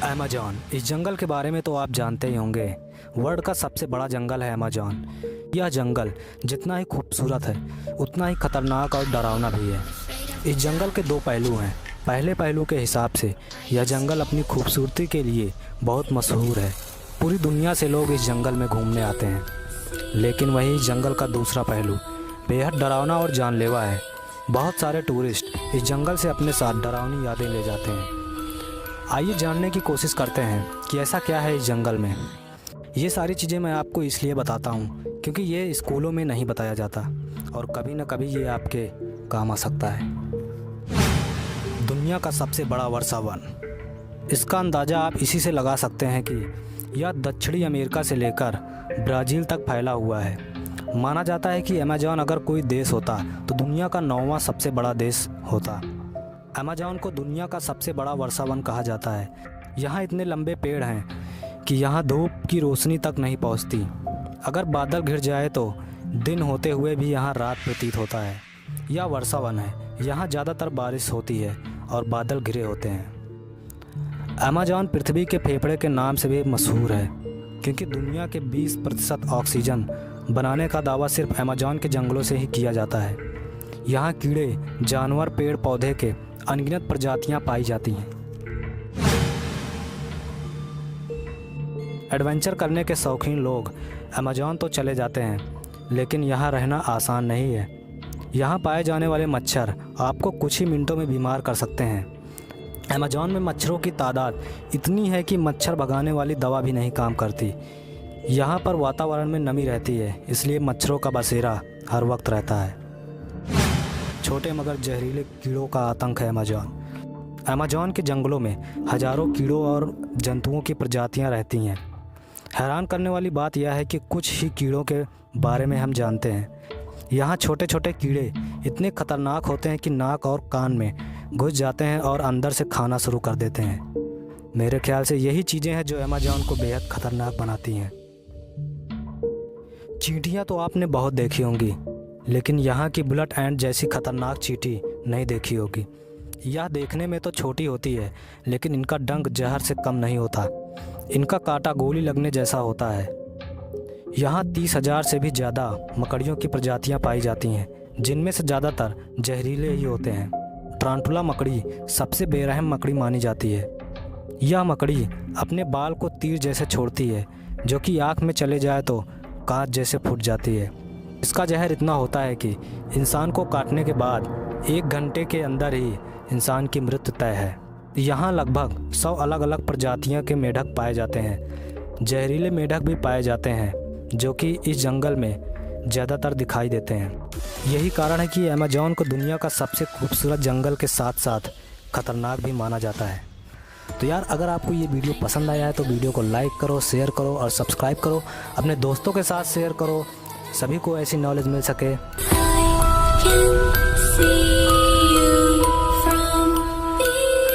Amazon, इस जंगल के बारे में तो आप जानते ही होंगे। वर्ल्ड का सबसे बड़ा जंगल है अमेज़न। यह जंगल जितना ही खूबसूरत है उतना ही खतरनाक और डरावना भी है। इस जंगल के दो पहलू हैं। पहले पहलू के हिसाब से यह जंगल अपनी खूबसूरती के लिए बहुत मशहूर है। पूरी दुनिया से लोग इस जंगल में घूमने आते हैं। लेकिन वही जंगल का दूसरा पहलू बेहद डरावना और जानलेवा है। बहुत सारे टूरिस्ट इस जंगल से अपने साथ डरावनी यादें ले जाते हैं। आइए जानने की कोशिश करते हैं कि ऐसा क्या है इस जंगल में। ये सारी चीज़ें मैं आपको इसलिए बताता हूँ क्योंकि ये स्कूलों में नहीं बताया जाता और कभी न कभी ये आपके काम आ सकता है। दुनिया का सबसे बड़ा वर्षा वन। इसका अंदाज़ा आप इसी से लगा सकते हैं कि यह दक्षिणी अमेरिका से लेकर ब्राज़ील तक फैला हुआ है। माना जाता है कि अमेज़न अगर कोई देश होता तो दुनिया का 9वां सबसे बड़ा देश होता। अमेज़न को दुनिया का सबसे बड़ा वर्षा वन कहा जाता है। यहाँ इतने लंबे पेड़ हैं कि यहाँ धूप की रोशनी तक नहीं पहुँचती। अगर बादल घिर जाए तो दिन होते हुए भी यहाँ रात प्रतीत होता है। यह वर्षा वन है। यहाँ ज़्यादातर बारिश होती है और बादल घिरे होते हैं। अमेज़न पृथ्वी के फेफड़े के नाम से भी मशहूर है क्योंकि दुनिया के 20% ऑक्सीजन बनाने का दावा सिर्फ अमेज़न के जंगलों से ही किया जाता है। यहाँ कीड़े, जानवर, पेड़ पौधे के अनगिनत प्रजातियां पाई जाती हैं। एडवेंचर करने के शौकीन लोग अमेज़न तो चले जाते हैं, लेकिन यहाँ रहना आसान नहीं है। यहाँ पाए जाने वाले मच्छर आपको कुछ ही मिनटों में बीमार कर सकते हैं। अमेज़न में मच्छरों की तादाद इतनी है कि मच्छर भगाने वाली दवा भी नहीं काम करती। यहाँ पर वातावरण में नमी रहती है, इसलिए मच्छरों का बसेरा हर वक्त रहता है। छोटे मगर जहरीले कीड़ों का आतंक है अमेज़न के जंगलों में हजारों कीड़ों और जंतुओं की प्रजातियां रहती हैं। हैरान करने वाली बात यह है कि कुछ ही कीड़ों के बारे में हम जानते हैं। यहाँ छोटे छोटे कीड़े इतने खतरनाक होते हैं कि नाक और कान में घुस जाते हैं और अंदर से खाना शुरू कर देते हैं। मेरे ख्याल से यही चीज़ें हैं जो अमेज़न को बेहद खतरनाक बनाती हैं। चींटियाँ तो आपने बहुत देखी होंगी, लेकिन यहाँ की बुलेट एंड जैसी खतरनाक चींटी नहीं देखी होगी। यह देखने में तो छोटी होती है, लेकिन इनका डंक जहर से कम नहीं होता। इनका कांटा गोली लगने जैसा होता है। यहाँ 30,000 से भी ज़्यादा मकड़ियों की प्रजातियाँ पाई जाती हैं, जिनमें से ज़्यादातर जहरीले ही होते हैं। टारंटुला मकड़ी सबसे बेरहम मकड़ी मानी जाती है। यह मकड़ी अपने बाल को तीर जैसे छोड़ती है, जो कि आँख में चले जाए तो कांच जैसे फूट जाती है। इसका जहर इतना होता है कि इंसान को काटने के बाद 1 घंटे के अंदर ही इंसान की मृत्यु तय है। यहाँ लगभग 100 अलग अलग प्रजातियों के मेढक पाए जाते हैं। जहरीले मेढक भी पाए जाते हैं, जो कि इस जंगल में ज़्यादातर दिखाई देते हैं। यही कारण है कि अमेज़न को दुनिया का सबसे खूबसूरत जंगल के साथ साथ खतरनाक भी माना जाता है। तो यार, अगर आपको ये वीडियो पसंद आया है तो वीडियो को लाइक करो, शेयर करो और सब्सक्राइब करो। अपने दोस्तों के साथ शेयर करो, सभी को ऐसी नॉलेज मिल सके।